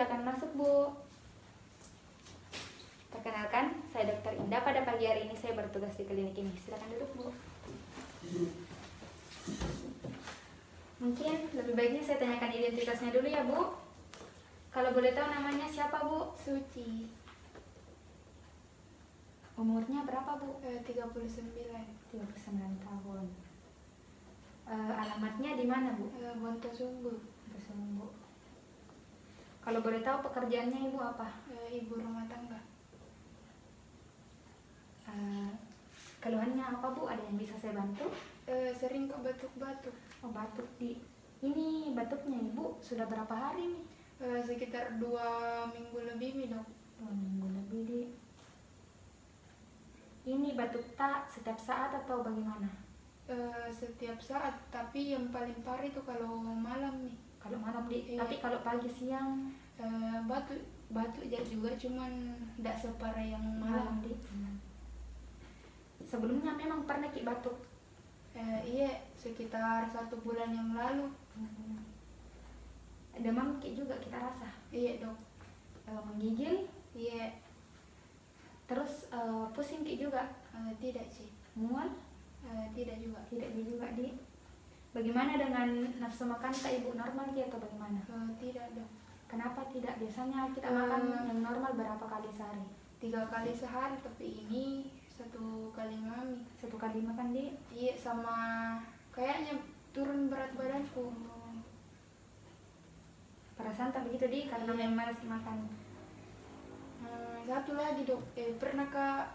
silakan masuk, Bu. Perkenalkan, saya Dr. Indah. Pada pagi hari ini saya bertugas di klinik ini. Silakan duduk, Bu. Mungkin lebih baiknya saya tanyakan identitasnya dulu ya, Bu. Kalau boleh tahu namanya siapa, Bu? Suci. Umurnya berapa, Bu? 39. 39 tahun. Alamatnya di mana, Bu? Wontosunggu. Wontosunggu. Kalau boleh tahu pekerjaannya Ibu apa? Ibu rumah tangga. Keluhannya apa, Bu? Ada yang bisa saya bantu? Sering kok batuk-batuk. Oh, batuk di ini batuknya Ibu sudah berapa hari nih? Sekitar 2 minggu lebih nih, Dok. 2 minggu lebih, Di. Ini batuk tak setiap saat atau bagaimana? Setiap saat, tapi yang paling parah itu kalau malam nih. Kalau malam, Di. Iya. Tapi kalau pagi siang batuk juga, cuman tidak separah yang malam. Di. Sebelumnya memang pernah Ki batuk? Iya, sekitar 1 bulan yang lalu. Demam Ki juga kita rasa? Iya, Dok. Menggigil? Iya. Terus pusing Ki juga? Tidak sih. Mual? Tidak juga. Tidak juga, Di. Bagaimana dengan nafsu makan tak Ibu, normal Ki atau bagaimana? Tidak, Dok. Kenapa tidak? Biasanya kita makan yang normal berapa kali sehari? 3 kali sehari, tapi ini 1 kali mami. 1 kali makan, Di? Iya, sama kayaknya turun berat badanku. Perasaan tak begitu, Di? Karena Iya. memang malas makan. Satu lagi, Dok. Pernahkah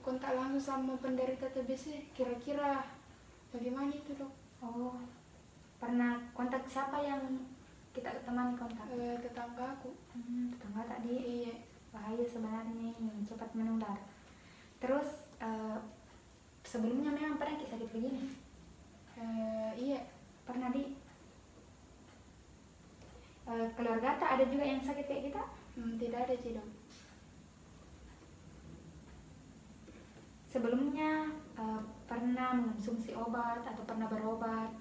kontak langsung sama penderita TBC? Kira-kira bagaimana itu, Dok? Oh, pernah kontak siapa yang kita temani kontak? Tetangga aku. Tetangga tadi. Iya. Bahaya sebenarnya ini, cepat menular. Terus sebelumnya memang pernah Ki sakit begini? Iya. Pernah, Di? Keluarga tak ada juga yang sakit kayak kita? Tidak ada sih, Dok. Sebelumnya pernah mengonsumsi obat atau pernah berobat?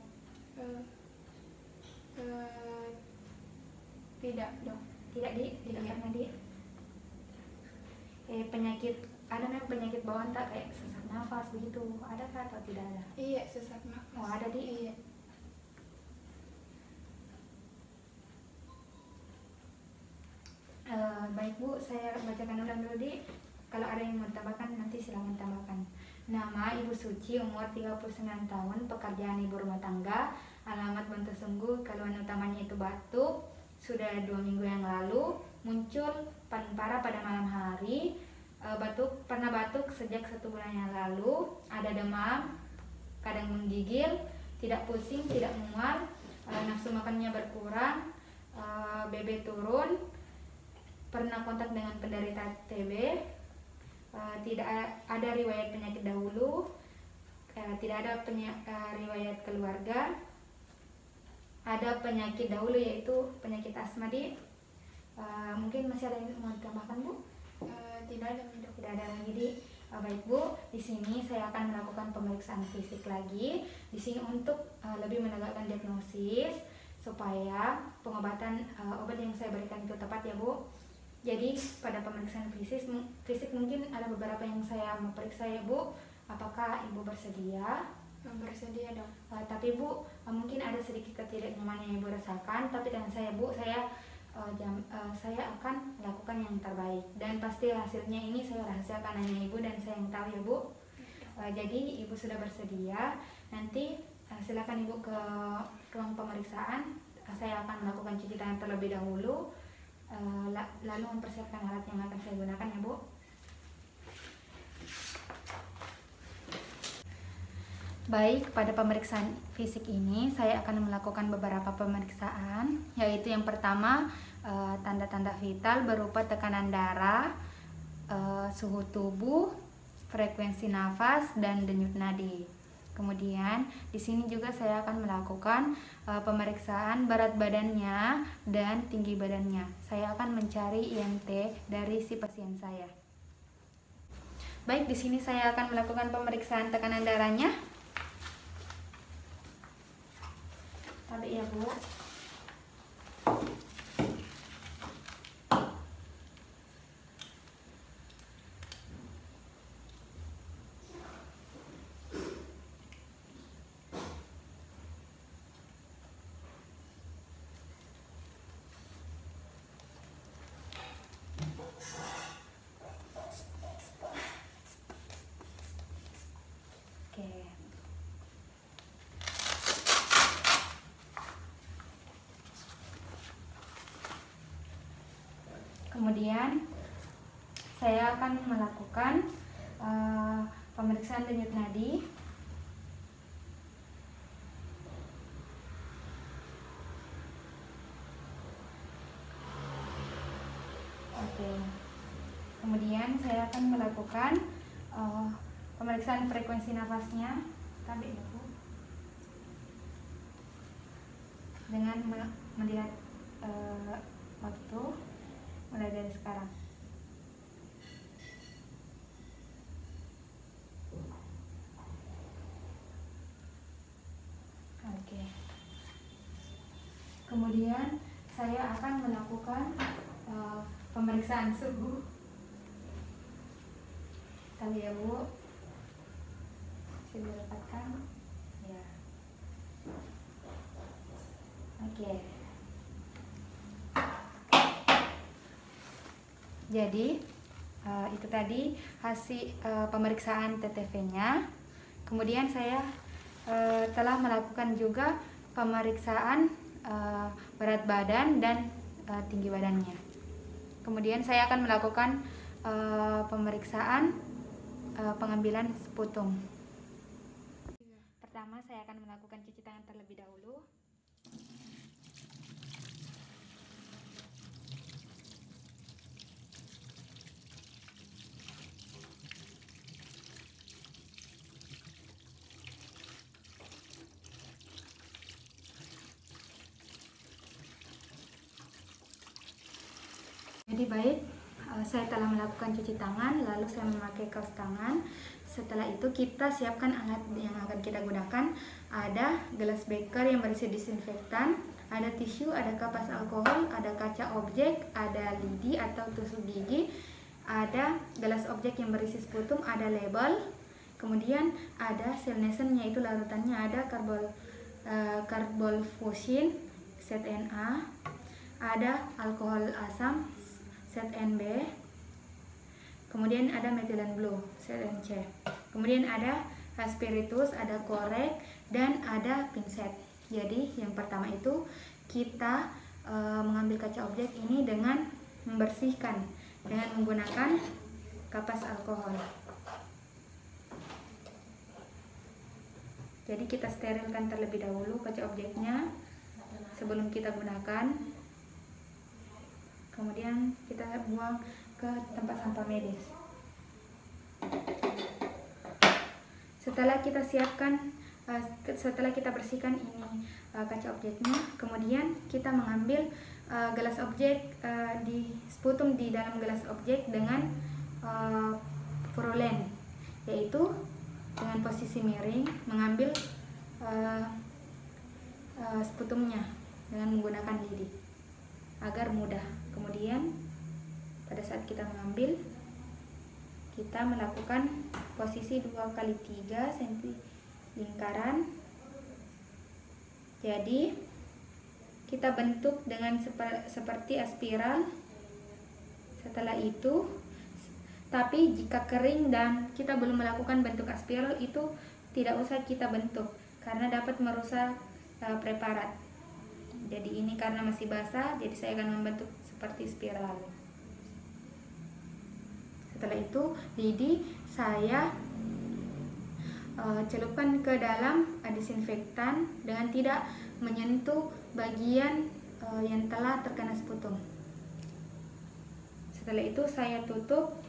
Tidak, Dok. Tidak, Di? Tidak Iya. pernah, Di? Penyakit, ada memang penyakit bawaan tak kayak sesak nafas begitu? Adakah atau tidak ada? Iya, sesak nafas. Oh, ada, Di? Iya. Baik, Bu, saya bacakan ulang dulu, Di. Kalau ada yang mau tambahkan nanti silakan tambahkan. Nama Ibu Suci, umur 39 tahun, pekerjaan ibu rumah tangga, alamat Wontosunggu, keluhan utamanya itu batuk, sudah 2 minggu yang lalu, muncul paling parah pada malam hari, pernah batuk sejak 1 bulan yang lalu, ada demam, kadang menggigil, tidak pusing, tidak mual, nafsu makannya berkurang, BB turun, pernah kontak dengan penderita TB, tidak ada riwayat penyakit dahulu, tidak ada riwayat keluarga, ada penyakit dahulu yaitu penyakit asma, Di. Mungkin masih ada yang mau ditambahkan, Bu? Tidak ada, Dok. Tidak ada lagi, Di. Baik, Bu, di sini saya akan melakukan pemeriksaan fisik lagi. Di sini untuk lebih menegakkan diagnosis supaya pengobatan obat yang saya berikan itu tepat ya, Bu. Jadi pada pemeriksaan fisik mungkin ada beberapa yang saya mau periksa ya, Bu. Apakah Ibu bersedia? Bersedia, Dok. Tapi Bu, mungkin ada sedikit ketidaknyamanan yang Ibu rasakan. Tapi dengan saya, Bu, saya akan melakukan yang terbaik. Dan pasti hasilnya ini saya rahasiakan hanya Ibu dan saya yang tahu ya, Bu. Jadi Ibu sudah bersedia. Nanti silakan Ibu ke ruang pemeriksaan. Saya akan melakukan cuci tangan terlebih dahulu. Lalu mempersiapkan alat yang akan saya gunakan ya, Bu. Baik, pada pemeriksaan fisik ini saya akan melakukan beberapa pemeriksaan, yaitu yang pertama tanda-tanda vital berupa tekanan darah, suhu tubuh, frekuensi nafas, dan denyut nadi. Kemudian di sini juga saya akan melakukan pemeriksaan berat badannya dan tinggi badannya. Saya akan mencari IMT dari si pasien saya. Baik, di sini saya akan melakukan pemeriksaan tekanan darahnya. Tarik ya, Bu. Kemudian saya akan melakukan pemeriksaan denyut nadi. Oke. Kemudian saya akan melakukan pemeriksaan frekuensi nafasnya. Tarik dulu. Dengan melihat waktu mulai dari sekarang. Oke. Kemudian saya akan melakukan pemeriksaan suhu. Kali ya Bu, sudah dapatkan ya. Oke. Jadi itu tadi hasil pemeriksaan TTV-nya. Kemudian saya telah melakukan juga pemeriksaan berat badan dan tinggi badannya. Kemudian saya akan melakukan pemeriksaan pengambilan sputum. Pertama saya akan melakukan cuci tangan terlebih dahulu. Jadi baik, saya telah melakukan cuci tangan, lalu saya memakai kaos tangan. Setelah itu kita siapkan alat yang akan kita gunakan. Ada gelas beker yang berisi disinfektan, ada tisu, ada kapas alkohol, ada kaca objek, ada lidi atau tusuk gigi, ada gelas objek yang berisi sputum, ada label. Kemudian ada silnesen, yaitu larutannya, ada karbolfusin ZNA, ada alkohol asam ZNB, kemudian ada metilen blue ZNC, kemudian ada spiritus, ada korek, dan ada pinset. Jadi yang pertama itu kita mengambil kaca objek ini dengan membersihkan dengan menggunakan kapas alkohol. Jadi kita sterilkan terlebih dahulu kaca objeknya sebelum kita gunakan. Kemudian kita buang ke tempat sampah medis. Setelah kita siapkan, setelah kita bersihkan ini kaca objeknya, kemudian kita mengambil gelas objek, di sputum di dalam gelas objek dengan purulen, yaitu dengan posisi miring mengambil sputumnya dengan menggunakan lidi agar mudah. Kemudian pada saat kita mengambil, kita melakukan posisi 2x3 cm lingkaran. Jadi kita bentuk dengan seperti spiral. Setelah itu, tapi jika kering dan kita belum melakukan bentuk spiral, itu tidak usah kita bentuk karena dapat merusak preparat. Jadi ini karena masih basah, jadi saya akan membentuk seperti spiral. Setelah itu lidi saya celupkan ke dalam disinfektan dengan tidak menyentuh bagian yang telah terkena sputum. Setelah itu saya tutup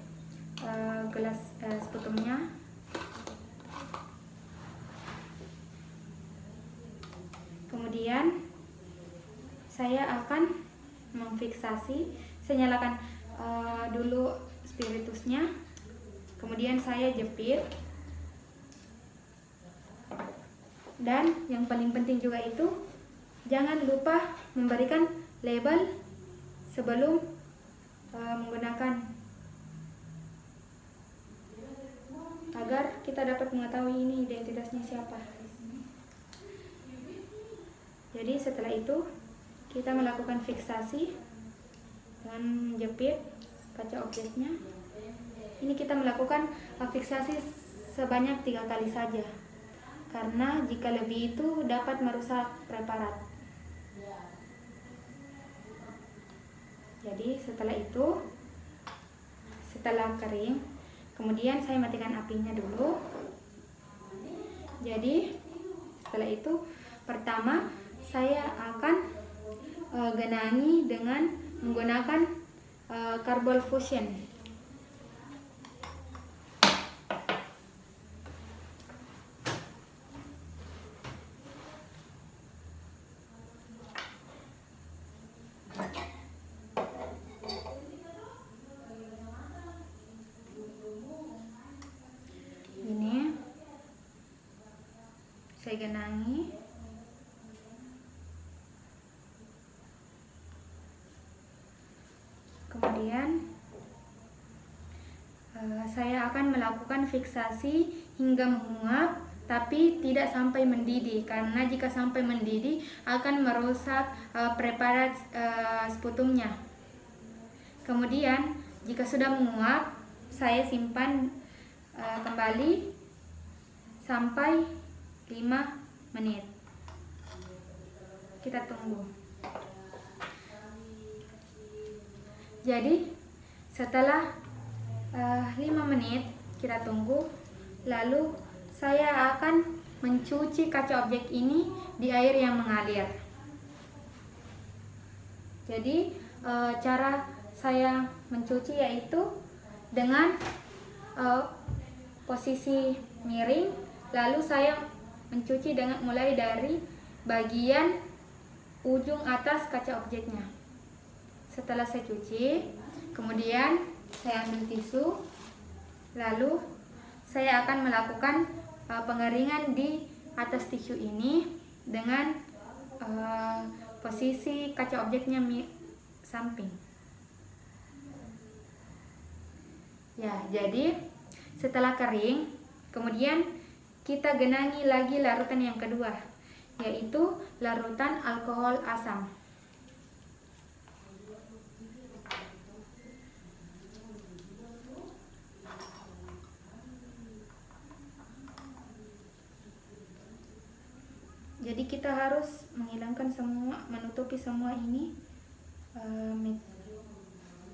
gelas sputumnya. Kemudian saya akan memfiksasi. Saya nyalakan dulu spiritusnya, kemudian saya jepit. Dan yang paling penting juga itu, jangan lupa memberikan label sebelum menggunakan, agar kita dapat mengetahui ini identitasnya siapa. Jadi setelah itu kita melakukan fiksasi dengan menjepit kaca objeknya. Ini kita melakukan fiksasi sebanyak 3 kali saja, karena jika lebih itu dapat merusak preparat. Jadi setelah kering, kemudian saya matikan apinya dulu. Jadi setelah itu pertama saya akan genangi dengan menggunakan Carbol Fusion. Ini saya genangi. Kemudian saya akan melakukan fiksasi hingga menguap, tapi tidak sampai mendidih, karena jika sampai mendidih akan merusak preparat sputumnya. Kemudian jika sudah menguap, saya simpan kembali sampai 5 menit. Kita tunggu. Jadi setelah 5 menit kita tunggu, lalu saya akan mencuci kaca objek ini di air yang mengalir. Jadi cara saya mencuci yaitu dengan posisi miring, lalu saya mencuci mulai dari bagian ujung atas kaca objeknya. Setelah saya cuci, kemudian saya ambil tisu, lalu saya akan melakukan pengeringan di atas tisu ini dengan posisi kaca objeknya samping. Ya, jadi setelah kering, kemudian kita genangi lagi larutan yang kedua, yaitu larutan alkohol asam. Jadi kita harus menghilangkan semua, menutupi semua ini.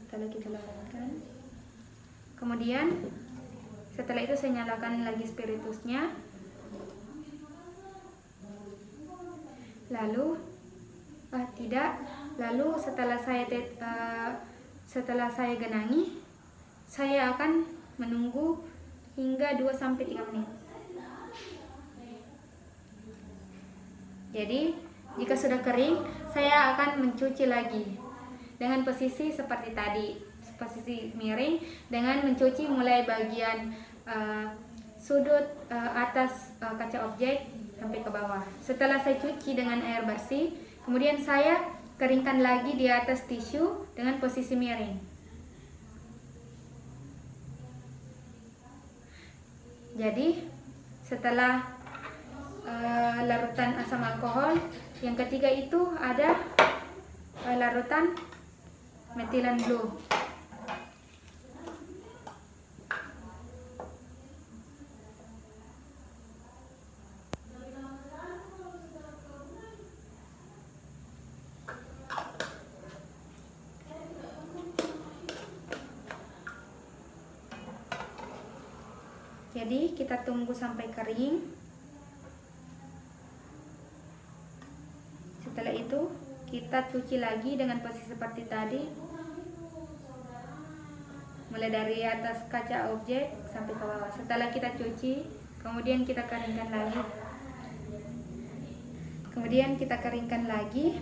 Setelah kita lakukan, kemudian setelah itu saya nyalakan lagi spiritusnya. Lalu setelah saya genangi, saya akan menunggu hingga 2-3 menit. Jadi jika sudah kering, saya akan mencuci lagi dengan posisi seperti tadi, posisi miring, dengan mencuci mulai bagian sudut atas kaca objek sampai ke bawah. Setelah saya cuci dengan air bersih, kemudian saya keringkan lagi di atas tisu dengan posisi miring. Jadi setelah larutan asam alkohol, yang ketiga itu ada larutan metilen blue. Jadi kita tunggu sampai kering. Setelah itu kita cuci lagi dengan posisi seperti tadi, mulai dari atas kaca objek sampai ke bawah. Setelah kita cuci, kemudian kita keringkan lagi. Kemudian kita keringkan lagi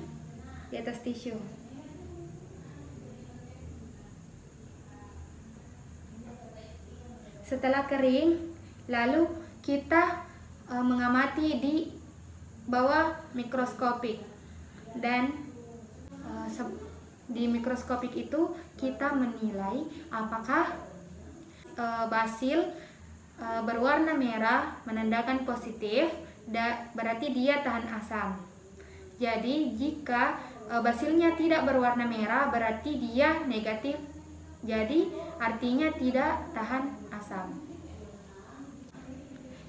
di atas tisu. Setelah kering, lalu kita mengamati di bawah mikroskopik. Dan di mikroskopik itu kita menilai apakah basil berwarna merah menandakan positif, berarti dia tahan asam. Jadi jika basilnya tidak berwarna merah, berarti dia negatif, jadi artinya tidak tahan asam.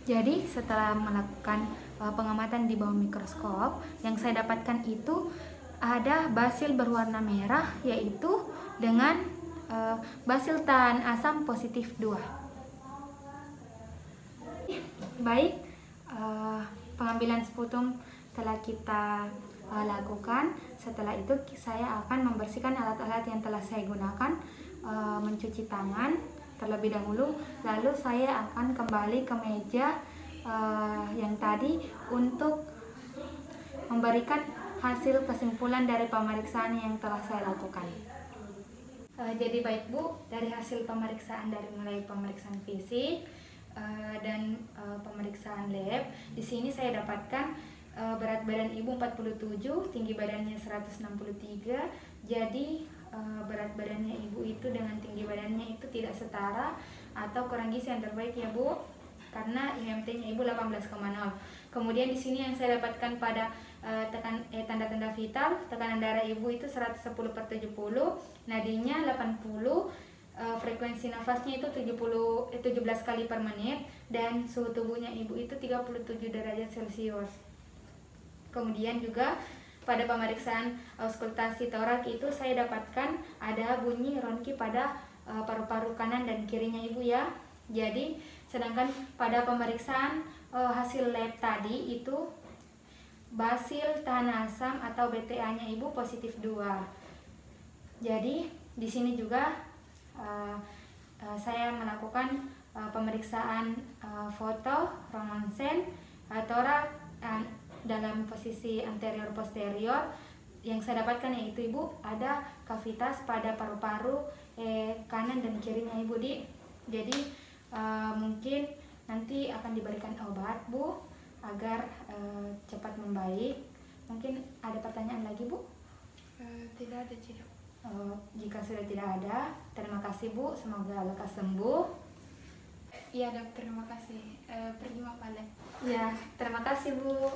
Jadi setelah melakukan pengamatan di bawah mikroskop, yang saya dapatkan itu ada basil berwarna merah, yaitu dengan basil tahan asam positif 2. Baik, pengambilan sputum telah kita lakukan. Setelah itu saya akan membersihkan alat-alat yang telah saya gunakan, mencuci tangan terlebih dahulu, lalu saya akan kembali ke meja yang tadi untuk memberikan hasil kesimpulan dari pemeriksaan yang telah saya lakukan. Jadi baik Bu, dari hasil pemeriksaan dari mulai pemeriksaan fisik dan pemeriksaan lab, di sini saya dapatkan berat badan Ibu 47, tinggi badannya 163. Jadi berat badannya Ibu itu dengan tinggi badannya itu tidak setara atau kurang gizi yang terbaik ya Bu, karena IMT-nya Ibu 18,0. Kemudian di sini yang saya dapatkan pada tanda-tanda vital, tekanan darah Ibu itu 110/70, nadinya 80, frekuensi nafasnya itu 17 kali per menit, dan suhu tubuhnya Ibu itu 37 derajat Celcius. Kemudian juga pada pemeriksaan auskultasi torak itu saya dapatkan ada bunyi ronki pada paru-paru kanan dan kirinya Ibu ya. Jadi sedangkan pada pemeriksaan hasil lab tadi itu basil tahan asam atau BTA-nya Ibu positif 2. Jadi di sini juga saya melakukan pemeriksaan foto ronsen torak dalam posisi anterior posterior. Yang saya dapatkan yaitu Ibu ada kavitas pada paru-paru kanan dan kirinya Ibu jadi mungkin nanti akan diberikan obat Bu agar cepat membaik. Mungkin ada pertanyaan lagi Bu? Tidak ada, Cik. Jika sudah tidak ada, terima kasih Bu, semoga lekas sembuh. Iya Dok, terima kasih. Pergi Pak. Ya, terima kasih Bu.